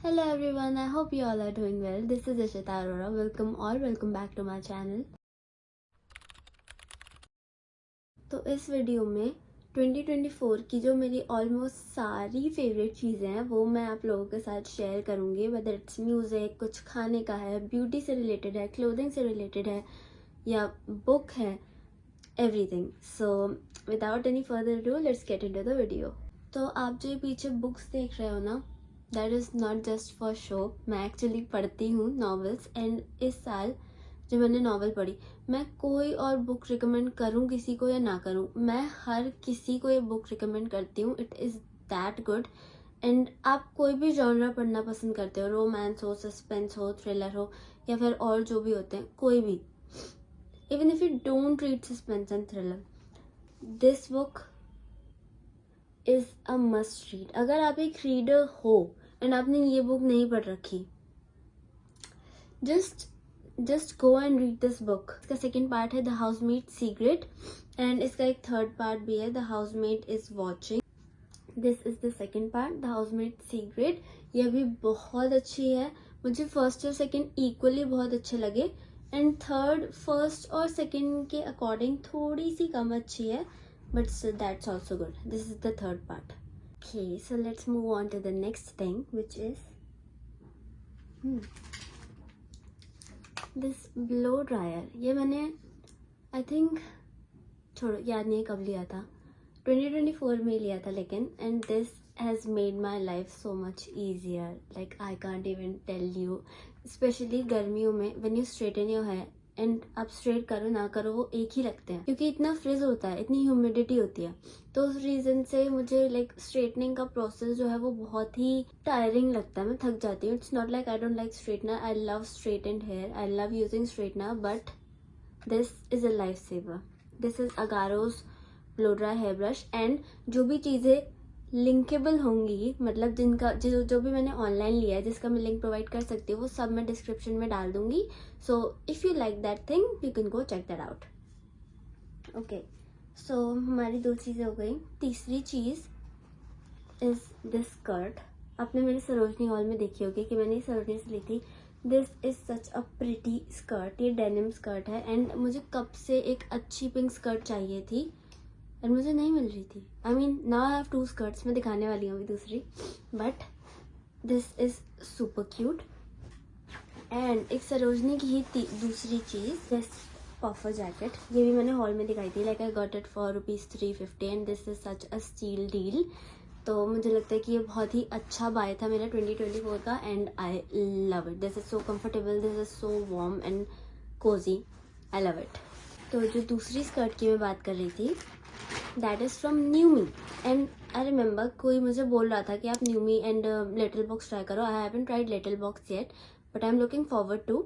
Hello everyone, I hope you all are doing well. This is Ishita Arora. Welcome back to my channel. तो इस video में 2024 की जो मेरी almost सारी फेवरेट चीज़ें हैं वो मैं आप लोगों के साथ शेयर करूँगी. वेदर इट्स म्यूज़िक, कुछ खाने का है, ब्यूटी से रिलेटेड है, क्लोथिंग से रिलेटेड है या बुक है, everything. So without any further do let's get into the video. तो आप जो पीछे बुक्स देख रहे हो ना, that is not just for show. मैं एक्चुअली पढ़ती हूँ नॉवेल्स एंड इस साल जो मैंने नॉवल पढ़ी, मैं कोई और बुक रिकमेंड करूँ किसी को या ना करूँ, मैं हर किसी को ये बुक रिकमेंड करती हूँ. It is that good. And आप कोई भी जॉनरा पढ़ना पसंद करते हो, रोमांस हो, सस्पेंस हो, थ्रिलर हो या फिर और जो भी होते हैं, कोई भी, even if you don't read suspense and thriller, this book is a must read. अगर आप एक रीडर हो एंड आपने ये बुक नहीं पढ़ रखी, just go and read this book. इसका सेकेंड पार्ट है द हाउसमेट सीक्रेट एंड इसका एक थर्ड पार्ट भी है, the housemate is watching. This is the second part, the housemate secret. यह भी बहुत अच्छी है. मुझे फर्स्ट और सेकेंड इक्वली बहुत अच्छे लगे एंड थर्ड फर्स्ट और सेकेंड के अकॉर्डिंग थोड़ी सी कम अच्छी है, but still that's also good. This is the third part. Okay, so let's move on to the next thing, which is this blow dryer. ये मैंने I think छोड़ो, याद नहीं कब लिया था, 2024 में लिया था लेकिन, and this has made my life so much easier. Like I can't even tell you, especially गर्मियों में when you straighten your hair and आप स्ट्रेट करो ना करो वो एक ही लगते हैं, क्योंकि इतना फ्रिज होता है, इतनी ह्यूमिडिटी होती है. तो उस रीज़न से मुझे लाइक स्ट्रेटनिंग का प्रोसेस जो है वो बहुत ही टायरिंग लगता है. मैं थक जाती हूँ. It's not like I don't like straightener. I love straightened hair, I love using straightener, but this is a life saver. This is अगारोज blow dry hair brush. And जो भी चीज़ें लिंकेबल होंगी, मतलब जिनका जो भी मैंने ऑनलाइन लिया है, जिसका मैं लिंक प्रोवाइड कर सकती हूँ, वो सब मैं डिस्क्रिप्शन में डाल दूंगी. So if you like that thing you can go check that out. Okay, so हमारी दो चीज़ें हो गई. तीसरी चीज़ इज दिस स्कर्ट. आपने मेरे सरोजनी हॉल में देखी होगी कि मैंने ये सरोजनी से ली थी. This is such a pretty skirt. ये डेनिम स्कर्ट है एंड मुझे कब से एक अच्छी पिंक स्कर्ट चाहिए थी और मुझे नहीं मिल रही थी. I mean now I have two skirts. मैं दिखाने वाली हूँ अभी दूसरी, but this is super cute. And एक सरोजनी की ही दूसरी चीज़, दिस पफर जैकेट. ये भी मैंने हॉल में दिखाई थी. Like I got it for ₹350 and this is such a steal deal. तो मुझे लगता है कि ये बहुत ही अच्छा बाय था मेरा 2024 का and I love it. This is so comfortable, this is so warm and cosy. I love it. तो जो दूसरी स्कर्ट की मैं बात कर रही थी, दैट इज़ फ्रॉम न्यूमी. एंड आई रिमेंबर कोई मुझे बोल रहा था कि आप न्यूमी एंड लिटिल बॉक्स ट्राई करो. I haven't tried little box yet, but I am looking forward to.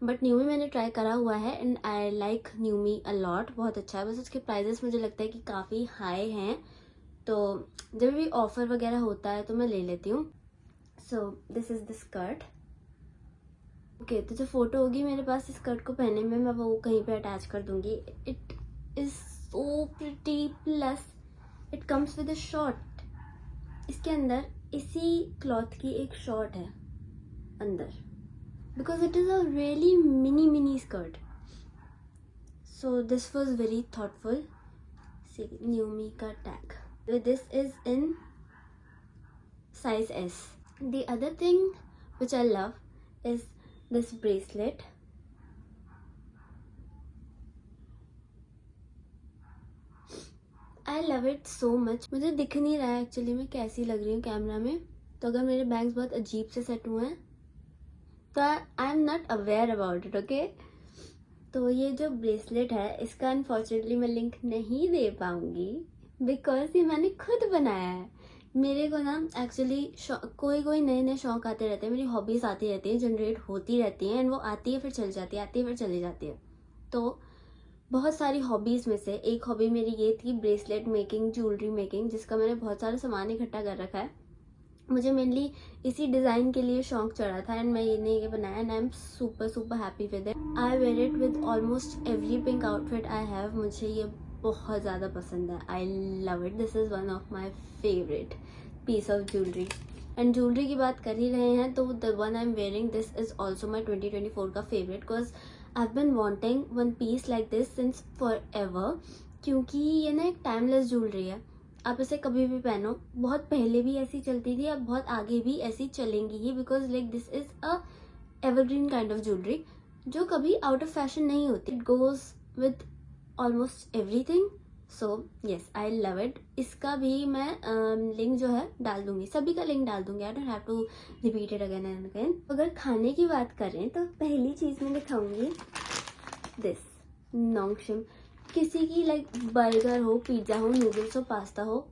But न्यूमी मैंने ट्राई करा हुआ है एंड आई लाइक न्यूमी अ लॉट. बहुत अच्छा है. बस उसके प्राइजेस मुझे लगता है कि काफ़ी हाई हैं, तो जब भी ऑफर वगैरह होता है तो मैं ले लेती हूँ. So this is the skirt. Okay, तो जो फोटो होगी मेरे पास इस स्कर्ट को पहने में, मैं वो कहीं पे अटैच कर दूंगी. It is so pretty, plus it comes with a short. इसके अंदर इसी क्लॉथ की एक शॉर्ट है अंदर, because it is a really mini skirt. So this was very thoughtful. See, Numi का tag. This is in size S. The other thing which I love is this bracelet. I love it so much. मुझे दिख नहीं रहा है actually मैं कैसी लग रही हूँ कैमरा में, तो अगर मेरे बैंग्स बहुत अजीब से सेट हुए हैं तो I am not aware about it. Okay, तो ये जो ब्रेसलेट है इसका अनफॉर्चुनेटली मैं लिंक नहीं दे पाऊंगी बिकॉज ये मैंने खुद बनाया है. मेरे को ना एक्चुअली कोई नए शौक आते रहते हैं. मेरी हॉबीज़ आती रहती हैं, जनरेट होती रहती हैं एंड वो आती है फिर चली जाती है, आती है फिर चली जाती है. तो बहुत सारी हॉबीज़ में से एक हॉबी मेरी ये थी ब्रेसलेट मेकिंग, ज्वेलरी मेकिंग, जिसका मैंने बहुत सारा सामान इकट्ठा कर रखा है. मुझे मेनली इसी डिज़ाइन के लिए शौक चढ़ा था एंड मैं ये बनाया and I am super happy with it. I wear it with almost every pink outfit I have. मुझे ये बहुत ज़्यादा पसंद है. I love it. This is one of my favourite piece of jewellery and jewellery की बात कर ही रहे हैं तो the one I am wearing this is also my 2024 का favourite, because I have been wanting one piece like this since for ever, क्योंकि ये ना एक टाइमलेस ज्वेलरी है, आप इसे कभी भी पहनो, बहुत पहले भी ऐसी चलती थी, अब बहुत आगे भी ऐसी चलेंगी ही, because like this is a evergreen kind of jewellery जो कभी आउट ऑफ फैशन नहीं होती, it goes with almost everything, so yes I love it. इसका भी मैं लिंक जो है डाल दूंगी, सभी का लिंक डाल दूंगी, I don't have to repeat it again and again. अगर खाने की बात करें तो पहली चीज़ मैं दिखाऊंगी दिस नॉन्गशिम, किसी की लाइक बर्गर हो, पिज्ज़ा हो, नूडल्स हो, पास्ता हो,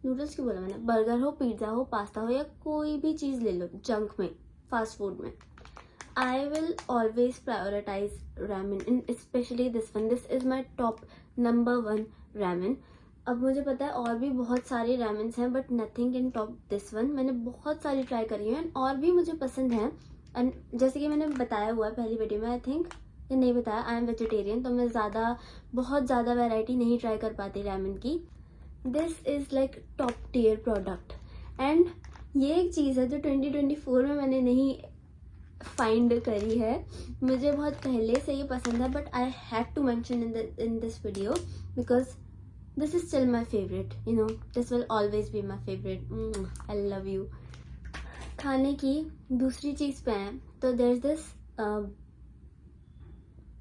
नूडल्स क्यों बोला मैंने, बर्गर हो, पिज्ज़ा हो, पास्ता हो, या कोई भी चीज़ ले लो जंक में, फास्ट फूड में, I will always prioritize ramen and especially this one. This is my top number 1 ramen. अब मुझे पता है और भी बहुत सारे ramen हैं but nothing can top this one. मैंने बहुत सारी ट्राई करी हैं और भी मुझे पसंद हैं, एंड जैसे कि मैंने बताया हुआ है पहली वीडियो में, आई थिंक या नहीं बताया, आई एम वेजिटेरियन, तो मैं बहुत ज़्यादा वैरायटी नहीं ट्राई कर पाती ramen की। This is like top tier product, and ये एक चीज़ है जो 2024 में मैंने नहीं फाइंड करी है, मुझे बहुत पहले से ये पसंद है, but I have to mention in this video because this is still my favourite, you know, this will always be my favourite. I love you. खाने की दूसरी चीज़ पे है तो देयर इज दिस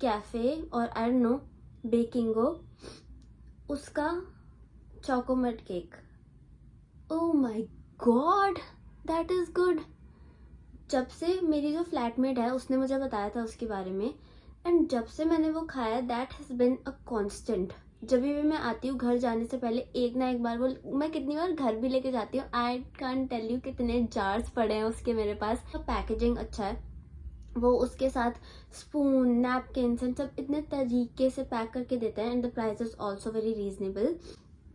कैफे और आई डोंट नो बेकिंगो, उसका chocomate cake, oh my god that is good. जब से मेरी जो फ्लैटमेट है उसने मुझे बताया था उसके बारे में, एंड जब से मैंने वो खाया that has been a constant. जब भी मैं आती हूँ घर जाने से पहले एक ना एक बार वो, मैं कितनी बार घर भी लेके जाती हूँ, आई कांट टेल यू कितने जार्स पड़े हैं उसके मेरे पास। पैकेजिंग अच्छा है, वो उसके साथ स्पून, नैपकिन्स एंड सब इतने तरीके से पैक करके देते हैं, and the price is also very reasonable,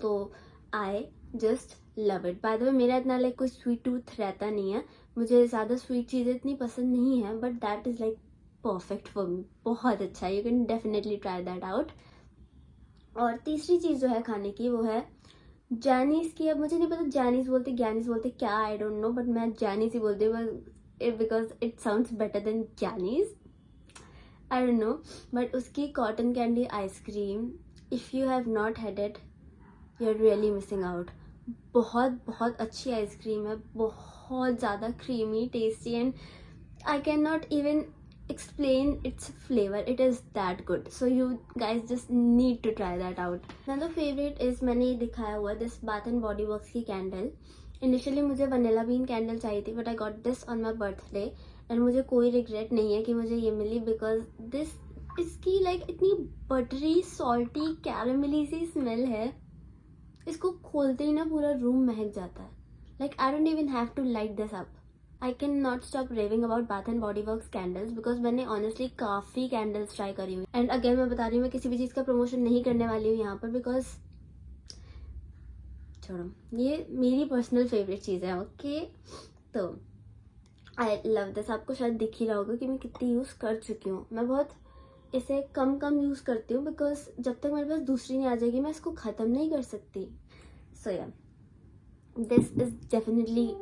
तो I just love it. By the way मेरा इतना लाइक कोई स्वीट टूथ रहता नहीं है, मुझे ज़्यादा स्वीट चीज़ें इतनी पसंद नहीं है, but that is like perfect for me, बहुत अच्छा है, you can definitely try that out. और तीसरी चीज़ जो है खाने की वो है जैनीज़ की। अब मुझे नहीं पता जैनीज़ बोलते ज्ञानीज़ बोलते क्या, आई डोंट नो, बट मैं जैनीज़ ही बोलती हूँ because it sounds better than ज्ञानीज़, आई डोंट नो, बट उसकी cotton candy ice cream, if you have not had it you are really missing out. बहुत अच्छी आइसक्रीम है, बहुत ज़्यादा creamy, tasty, and I can not even explain its flavor, it is that good, so you guys just need to try that out. Another favorite is मैंने ये दिखाया हुआ this Bath and Body Works की candle. Initially मुझे vanilla been candle चाहिए थी but I got this on my birthday, and मुझे कोई रिग्रेट नहीं है कि मुझे ये मिली, बिकॉज दिस, इसकी लाइक इतनी बटरी सॉल्टी कैरामली सी स्मेल है, इसको खोलते ही ना पूरा रूम महक जाता है, like I don't even have to light this up. I can not stop raving about Bath and Body Works candles because मैंने ऑनेस्टली काफ़ी कैंडल्स ट्राई करी हुई, एंड अगेन मैं बता रही हूँ मैं किसी भी चीज़ का प्रमोशन नहीं करने वाली हूँ यहाँ पर, बिकॉज छोड़ो, ये मेरी पर्सनल फेवरेट चीज़ है, ओके। तो आई लव दिस, आपको शायद दिख ही रहा होगा कि मैं कितनी यूज़ कर चुकी हूँ, मैं बहुत इसे कम यूज़ करती हूँ बिकॉज जब तक मेरे पास दूसरी नहीं आ जाएगी मैं इसको ख़त्म नहीं कर सकती। So yeah this is definitely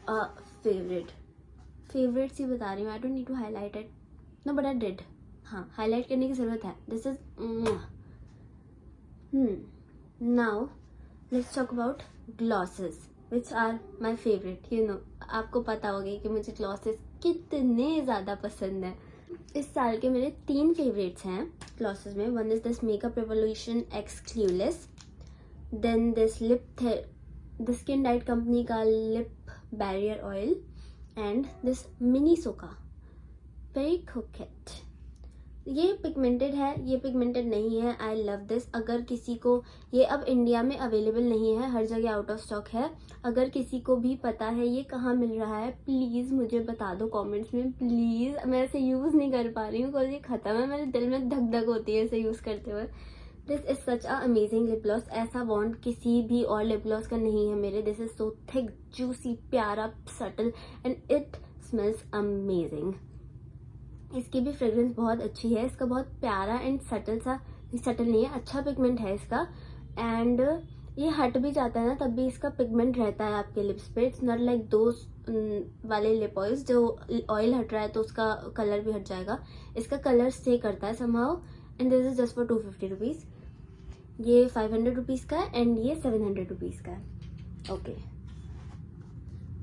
a favourite सी बता रही हूँ, I don't need to highlight it, no but I did, हाँ हाईलाइट करने की ज़रूरत है। This is now let's talk about glosses which are my favourite, you know, आपको पता होगा कि मुझे ग्लॉसेस कितने ज़्यादा पसंद है। इस साल के मेरे 3 फेवरेट्स हैं ग्लॉसेस में, one is this makeup revolution X clueless, then this the skin diet company का lip barrier oil, and this mini सोका वेरी कोकेट। ये पिगमेंटेड है, ये पिगमेंटेड नहीं है, आई लव दिस। अगर किसी को, ये अब इंडिया में अवेलेबल नहीं है, हर जगह आउट ऑफ स्टॉक है, अगर किसी को भी पता है ये कहाँ मिल रहा है प्लीज़ मुझे बता दो कमेंट्स में प्लीज़, मैं इसे यूज़ नहीं कर पा रही हूँ बिकॉज ये ख़त्म है, मेरे दिल में धक धक होती है इसे यूज़ करते हुए। This is such a amazing lip gloss, ऐसा बॉन्ड किसी भी और लिप ग्लॉस का नहीं है मेरे। This is so thick, juicy, प्यारा, subtle, and it smells amazing. इसकी भी फ्रेग्रेंस बहुत अच्छी है, इसका बहुत प्यारा एंड सटल नहीं है, अच्छा पिगमेंट है इसका, एंड ये हट भी जाता है ना तब भी इसका पिगमेंट रहता है आपके लिप्स पे, इट्स नॉट लाइक दोज वाले लिप ऑयल्स, जो ऑयल हट रहा है तो उसका कलर भी हट जाएगा। इसका कलर स्टे करता है somehow, and this is just for 250 rupees. ये 500 रुपीज़ का है एंड ये 700 रुपीज़ का है। ओके,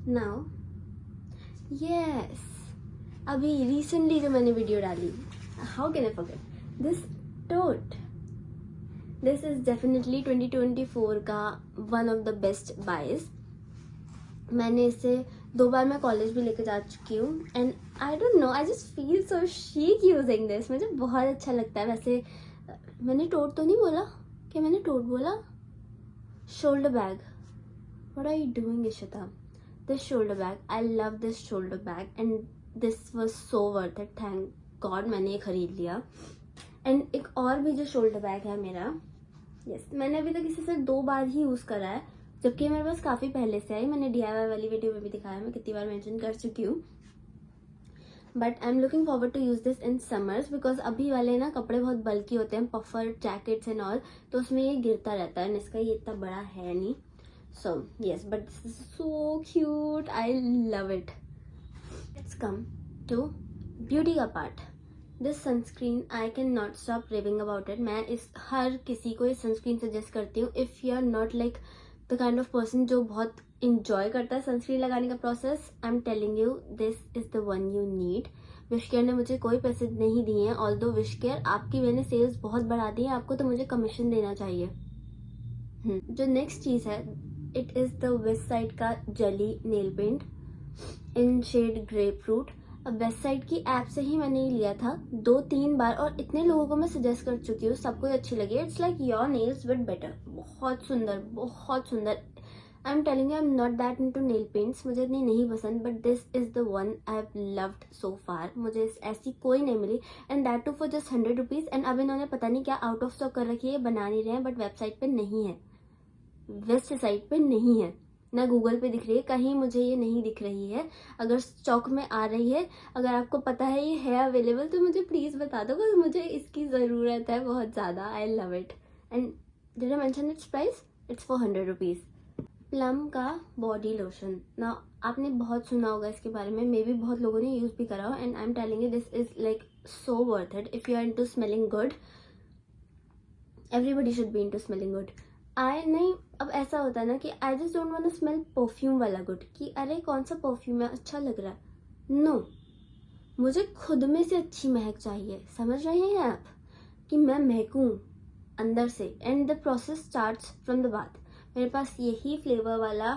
नाउ यस, अभी रिसेंटली जो मैंने वीडियो डाली, how can I forget this tote. This is definitely 2024 का one of the best buys. मैंने इसे 2 बार मैं कॉलेज भी लेके जा चुकी हूँ, and I don't no, I just feel so chic using this. मुझे बहुत अच्छा लगता है। वैसे मैंने टोट तो नहीं बोला, क्या मैंने टोट बोला? Shoulder bag, what are you doing Ishita? This shoulder bag, I love this shoulder bag and this was so worth it. Thank God मैंने ये खरीद लिया। एंड एक और भी जो शोल्डर बैग है मेरा, यस, मैंने अभी तक इसे सिर्फ 2 बार ही यूज करा है, जबकि मेरे पास काफी पहले से आई। मैंने DIY वाली वीडियो में भी दिखाया, मैं कितनी बार मेंशन कर चुकी हूँ। But I am looking forward to use this in summers, because अभी वाले ना कपड़े बहुत बल्की होते हैं, पफर जैकेट्स एंड ऑल, तो उसमें ये गिरता रहता है, इसका ये इतना बड़ा है नहीं। So yes, but this is so cute, I love it. Let's come to beauty का part. This sunscreen I can not stop raving about it. मैं इस हर किसी को ये सनस्क्रीन सजेस्ट करती हूँ। If you are not like the kind of person जो बहुत इंजॉय करता है सनस्क्रीन लगाने का process, I am telling you this is the one you need. Wishcare ने मुझे कोई पैसे नहीं दिए हैं, ऑल्दो विशकेयर आपकी मैंने सेल्स बहुत बढ़ा दी है, आपको तो मुझे कमीशन देना चाहिए। जो नेक्स्ट चीज है, it is the Westside का jelly nail paint in shade grapefruit. अब वेस्ट साइड की ऐप से ही मैंने ये लिया था 2-3 बार, और इतने लोगों को मैं सजेस्ट कर चुकी हूँ, सबको अच्छी लगी। It's like your nails but better. बहुत सुंदर, बहुत सुंदर। I am telling you, I am not that into nail paints, मुझे इतनी नहीं पसंद, but this is the one I have loved so far. मुझे ऐसी कोई नहीं मिली, and that too for just 100 rupees. And अब इन्होंने पता नहीं क्या आउट ऑफ स्टॉक कर रखी है, बना नहीं रहे हैं, बट वेबसाइट पे नहीं है, वेस्ट साइट पे नहीं है, ना गूगल पे दिख रही है, कहीं मुझे ये नहीं दिख रही है। अगर स्टॉक में आ रही है, अगर आपको पता है ये है अवेलेबल, तो मुझे प्लीज बता दो, बिकॉज मुझे इसकी जरूरत है बहुत ज्यादा। आई love it. And did I mention it's price? It's for 100 rupees. Plum का बॉडी लोशन, ना आपने बहुत सुना होगा इसके बारे में, मे बी बहुत लोगों ने यूज भी करा हो, and I am telling you this is like so worth it. If you are into smelling good, everybody should be into smelling good. नहीं, अब ऐसा होता है ना कि I just don't want to smell perfume वाला गुड, कि अरे कौन सा परफ्यूम है, अच्छा लग रहा है। नो, मुझे खुद में से अच्छी महक चाहिए। समझ रहे हैं आप, कि मैं महकूं अंदर से, and the process starts from the bath. मेरे पास यही फ्लेवर वाला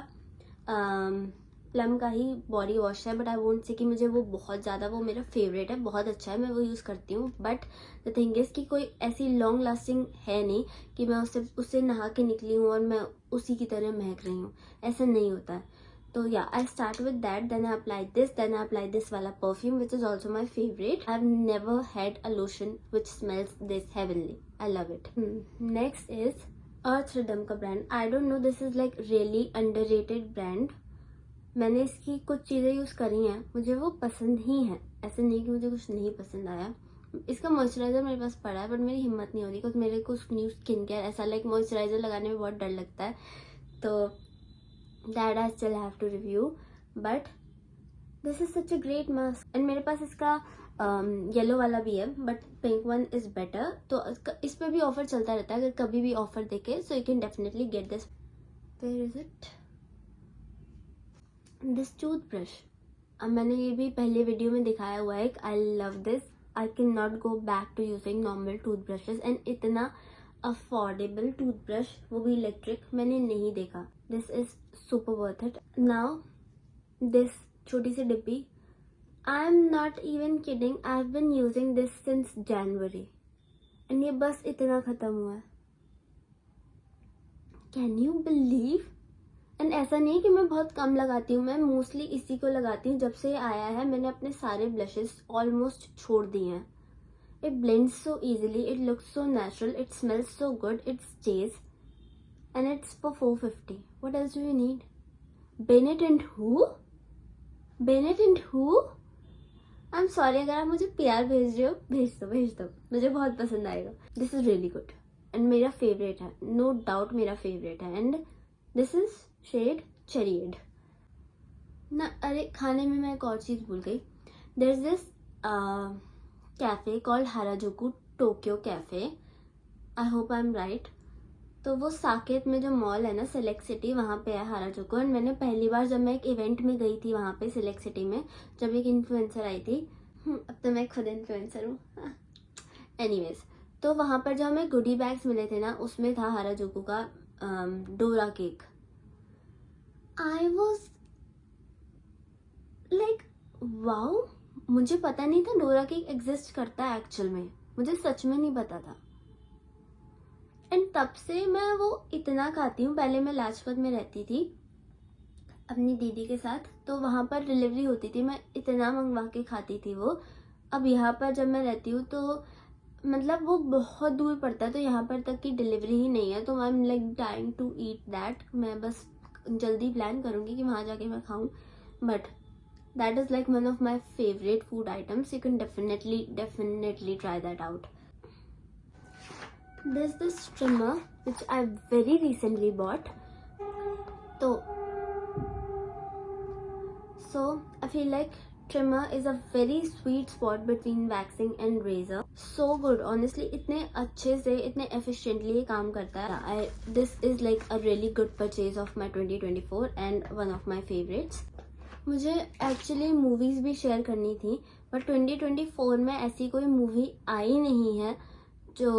प्लम का ही बॉडी वॉश है, बट आई वोंट से कि मुझे वो बहुत ज़्यादा, वो मेरा फेवरेट है, बहुत अच्छा है, मैं वो यूज़ करती हूँ। बट द थिंग इज़ कि कोई ऐसी लॉन्ग लास्टिंग है नहीं कि मैं उससे नहा के निकली हूँ और मैं उसी की तरह महक रही हूँ, ऐसा नहीं होता है। तो yeah I start with that, then I apply this, then I apply this वाला perfume which is also my favourite. I have never had a lotion which smells this heavenly. I love it. Next is Earth Rhythm का brand. I don't know, this is like really underrated brand. मैंने इसकी कुछ चीज़ें use करी हैं, मुझे वो पसंद ही हैं, ऐसे नहीं कि मुझे कुछ नहीं पसंद आया। इसका मॉइस्चराइजर मेरे पास पड़ा है, बट मेरी हिम्मत नहीं हो रही, बिकॉज मेरे को न्यू स्किन केयर, ऐसा लाइक मॉइस्चराइजर लगाने में बहुत डर लगता है, तो that I still have to review. But this is such a great mask, and मेरे पास इसका येलो वाला भी है, but pink one is better. तो इस पर भी ऑफर चलता रहता है, अगर कभी भी ऑफर देखे, so you can definitely get this. Where is it? This toothbrush, अब मैंने ये भी पहले वीडियो में दिखाया हुआ है। I love this, I can not go back to using normal toothbrushes, and इतना अफोर्डेबल टूथब्रश, वो भी इलेक्ट्रिक, मैंने नहीं देखा। This is super worth it. Now this छोटी सी डिब्बी, I am not even kidding, I have been using this since January, and ये बस इतना खत्म हुआ है। Can you believe? एंड ऐसा नहीं कि मैं बहुत कम लगाती हूँ, मैं मोस्टली इसी को लगाती हूँ। जब से ये आया है, मैंने अपने सारे ब्लशेस ऑलमोस्ट छोड़ दिए हैं। It blends so easily, it looks so natural, it smells so good, it stage, and it's for 450। What else do you need? Bennett and who? Bennett and who? I am sorry, अगर आप मुझे प्यार भेज रहे हो, भेज दो, भेज दो, मुझे बहुत पसंद आएगा। This is really good, and मेरा फेवरेट है, नो डाउट मेरा फेवरेट है, एंड दिस इज शेड चेरीड। ना, अरे खाने में मैं एक और चीज़ भूल गई. There is this cafe called Harajuku Tokyo cafe. I hope I am right. तो वो साकेत में जो मॉल है ना, सिलेक्ट सिटी, वहाँ पे है हाराजुकु. एंड मैंने पहली बार जब मैं एक इवेंट में गई थी वहाँ पे सिलेक्ट सिटी में, जब एक इन्फ्लुएंसर आई थी. अब तो मैं खुद इन्फ्लुएंसर हूँ. एनीवेज, तो वहाँ पर जो हमें गुडी बैग्स मिले थे ना, उसमें था हाराजुकु का Dora cake. I was like wow. मुझे पता नहीं था डोरा केक एग्जिस्ट करता है एक्चुअल में. मुझे सच में नहीं पता था. एंड तब से मैं वो इतना खाती हूँ. पहले मैं लाजपत में रहती थी अपनी दीदी के साथ, तो वहाँ पर डिलीवरी होती थी, मैं इतना मंगवा के खाती थी वो. अब यहाँ पर जब मैं रहती हूँ तो मतलब वो बहुत दूर पड़ता है, तो यहाँ पर तक की डिलीवरी ही नहीं है. तो I am like dying to eat that. मैं बस जल्दी प्लान करूँगी कि वहाँ जाके मैं खाऊँ. But that is like one of my favorite food items. You can definitely try that out. There's this trimmer which I very recently bought. So I feel like trimmer is a very sweet spot between waxing and razor. So good, honestly. इतने अच्छे से, इतने efficiently ये काम करता है. This is like a really good purchase of my 2024 and one of my favorites. मुझे actually movies भी शेयर करनी थी, बट 2024 में ऐसी कोई मूवी आई नहीं है जो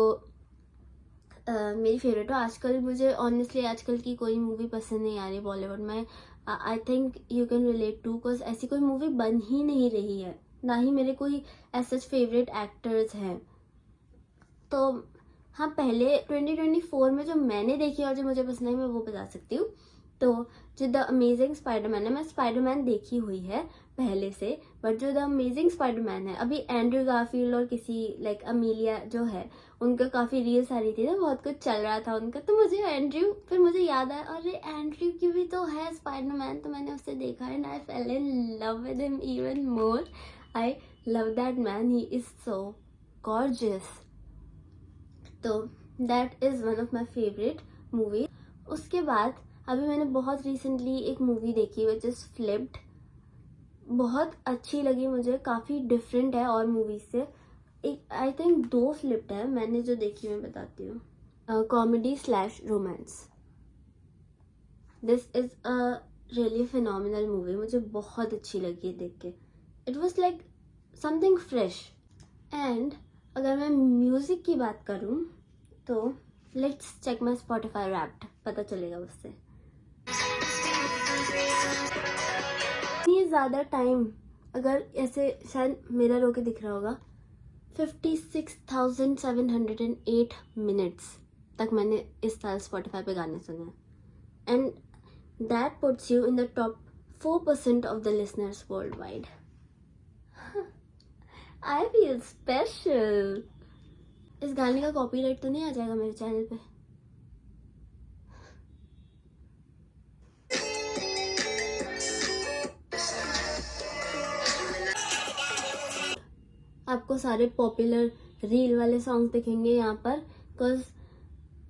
मेरी फेवरेट हो. आजकल मुझे ऑनेस्टली आजकल की कोई मूवी पसंद नहीं आ रही बॉलीवुड में. I think you can relate to, because ऐसी कोई मूवी बन ही नहीं रही है. ना ही मेरे कोई ऐसे फेवरेट एक्टर्स हैं. तो हाँ, पहले 2024 में जो मैंने देखी और जो मुझे पसंद आई मैं वो बता सकती हूँ. तो जो द अमेजिंग स्पाइडरमैन है, मैं स्पाइडरमैन देखी हुई है पहले से, बट जो द अमेजिंग स्पाइडरमैन है, अभी एंड्रू गारफील्ड और किसी लाइक अमीलिया जो है, उनका काफ़ी रील्स आ रही थी ना, बहुत कुछ चल रहा था उनका. तो मुझे एंड्रू, फिर मुझे याद आया अरे एंड्रू की भी तो है स्पाइडरमैन, तो मैंने उससे देखा and I fell in love with him even more. I love that man, he is so gorgeous. तो that is one of my favourite movie. उसके बाद अभी मैंने बहुत रिसेंटली एक मूवी देखी विच इज़ फ्लिप्ड. बहुत अच्छी लगी मुझे, काफ़ी डिफरेंट है और मूवीज से. एक आई थिंक 2 फ्लिप्ड है मैंने जो देखी, मैं बताती हूँ. Comedy slash romance. This is a really phenomenal movie. मुझे बहुत अच्छी लगी है देख के. It was like something fresh. And अगर मैं म्यूज़िक की बात करूँ तो let's check my Spotify wrapped, पता चलेगा उससे. इतनी ज़्यादा टाइम, अगर ऐसे शायद मेरा रोके दिख रहा होगा, 56,708 मिनट्स तक मैंने इस साल स्पॉटिफाई पे गाने सुने. And that puts you in the top 4% of the listeners world wide. I feel special. इस गाने का कॉपीराइट तो नहीं आ जाएगा मेरे चैनल पे? आपको सारे पॉपुलर रील वाले सॉन्ग दिखेंगे यहाँ पर, बिकॉज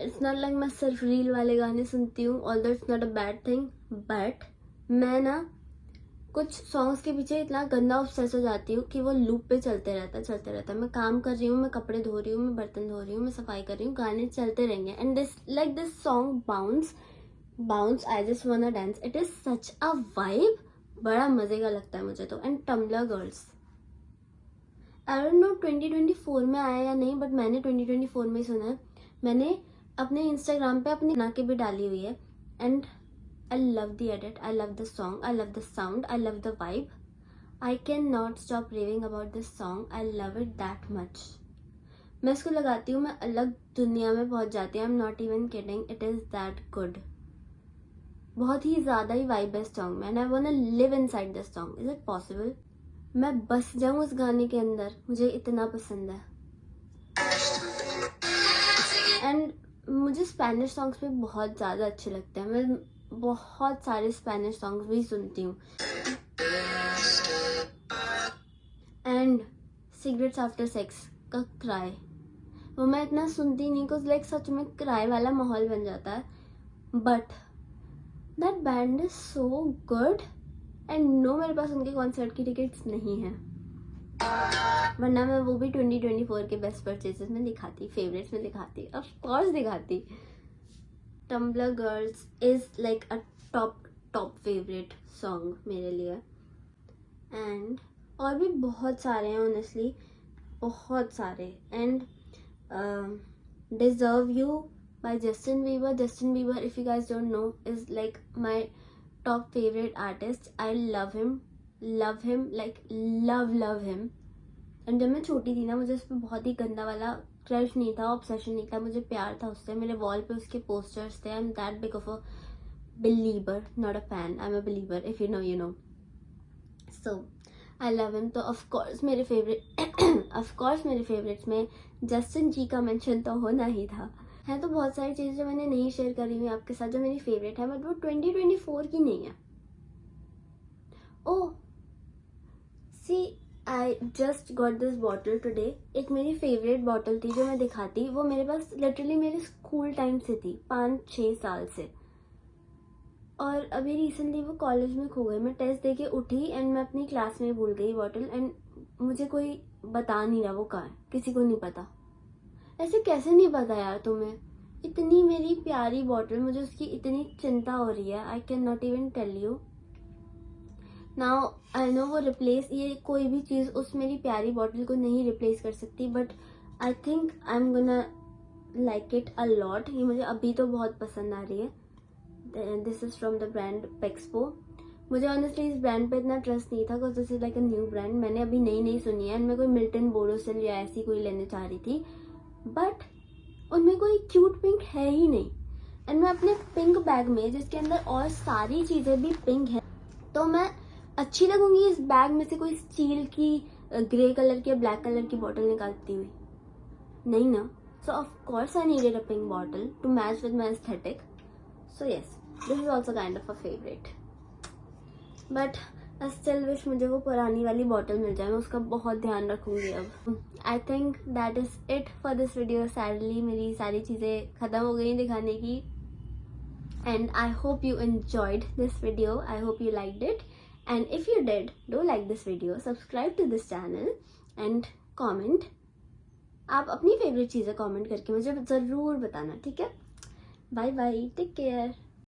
इट्स नॉट लाइक मैं सिर्फ रील वाले गाने सुनती हूँ, although it's not a bad thing. But मैं ना कुछ सॉन्ग्स के पीछे इतना गंदा ऑब्सेस हो जाती हूँ कि वो लूप पे चलते रहता है. मैं काम कर रही हूँ, मैं कपड़े धो रही हूँ, मैं बर्तन धो रही हूँ, मैं सफाई कर रही हूँ, गाने चलते रहेंगे. And this song bounce I just wanna dance. It is such a vibe. बड़ा मजे का लगता है मुझे तो. And Tumbler Girls, I don't know 2024 में आया या नहीं, बट मैंने 2024 में ही सुना है. मैंने अपने इंस्टाग्राम पे अपनी बना के भी डाली हुई है. And I love the edit, I love the song, I love the sound, I love the vibe. I cannot stop raving about this song. I love it that much. मैं इसको लगाती हूँ, मैं अलग दुनिया में पहुँच जाती हूँ. I'm not even kidding, it is that good. बहुत ही ज़्यादा ही वाइब है इस सॉन्ग में. And I wanna live inside this song. Is it possible? मैं बस जाऊँ उस गाने के अंदर, मुझे इतना पसंद है. एंड मुझे स्पेनिश सॉन्ग्स भी बहुत ज़्यादा अच्छे लगते हैं. मैं बहुत सारे स्पेनिश सॉन्ग्स भी सुनती हूँ. एंड सिगरेट्स आफ्टर सेक्स का क्राई, वो मैं इतना सुनती नहीं, कुछ लाइक सच में क्राई वाला माहौल बन जाता है. But that band is so good. And no मेरे पास उनके कॉन्सर्ट की टिकट्स नहीं है, वरना मैं वो भी 2024 के बेस्ट परचेजेस में दिखाती, फेवरेट्स में दिखाती, ऑफ कोर्स दिखाती। Tumbler Girls is like a top favourite song मेरे लिए। एंड और भी बहुत सारे हैं ऑनेस्टली, बहुत सारे। And deserve you by Justin Bieber. Justin Bieber, if you guys don't know, is like my top favorite artist. I love him like love him. And जब मैं छोटी थी ना, मुझे उस पर बहुत ही गंदा वाला क्रश नहीं था, ऑब्सेशन नहीं था, मुझे प्यार था उससे। मेरे वॉल पे उसके पोस्टर्स थे। I am that big of a believer, not a fan, I am a believer, if you know you know. So I love him. तो ऑफकोर्स मेरे फेवरेट्स में जस्टिन जी का मेंशन तो होना ही था। है तो बहुत सारी चीज़ें जो मैंने नहीं शेयर करी हुई आपके साथ जो मेरी फेवरेट है, बट वो 2024 की नहीं है। Oh see, I just got this bottle today. एक मेरी फेवरेट बॉटल थी जो मैं दिखाती, वो मेरे पास लिटरली मेरे स्कूल टाइम से थी, 5-6 साल से। और अभी रिसेंटली वो कॉलेज में खो गई। मैं टेस्ट दे के उठी एंड मैं अपनी क्लास में भूल गई बॉटल, एंड मुझे कोई बता नहीं रहा वो कहाँ है, किसी को नहीं पता। ऐसे कैसे नहीं पता यार तुम्हें? इतनी मेरी प्यारी बॉटल, मुझे उसकी इतनी चिंता हो रही है, I can not even tell you. Now I know वो रिप्लेस, ये कोई भी चीज़ उस मेरी प्यारी बॉटल को नहीं रिप्लेस कर सकती, but I think I am gonna like it a lot. ये मुझे अभी तो बहुत पसंद आ रही है। This is from the brand pexpo. मुझे ऑनेस्टली इस ब्रांड पे इतना ट्रस्ट नहीं था, because this is like a new brand, मैंने अभी नई सुनी है। एंड मैं कोई मिल्टन बोरोसिल या ऐसी कोई लेने चाह रही थी, बट उनमें कोई क्यूट पिंक है ही नहीं। एंड मैं अपने पिंक बैग में, जिसके अंदर और सारी चीज़ें भी पिंक है, तो मैं अच्छी लगूंगी इस बैग में से कोई स्टील की ग्रे कलर की या ब्लैक कलर की बॉटल निकालती हुई? नहीं ना। So of course I needed a pink bottle to match with my aesthetic. So yes, this is also kind of a favourite, but I still wish मुझे वो पुरानी वाली बॉटल मिल जाए। मैं उसका बहुत ध्यान रखूंगी अब। I think that is it for this video. Sadly मेरी सारी चीज़ें ख़त्म हो गई दिखाने की, and I hope you enjoyed this video. I hope you liked it, and if you did, do like this video, subscribe to this channel and comment. आप अपनी फेवरेट चीज़ें कमेंट करके मुझे ज़रूर बताना, ठीक है? Bye bye, take care.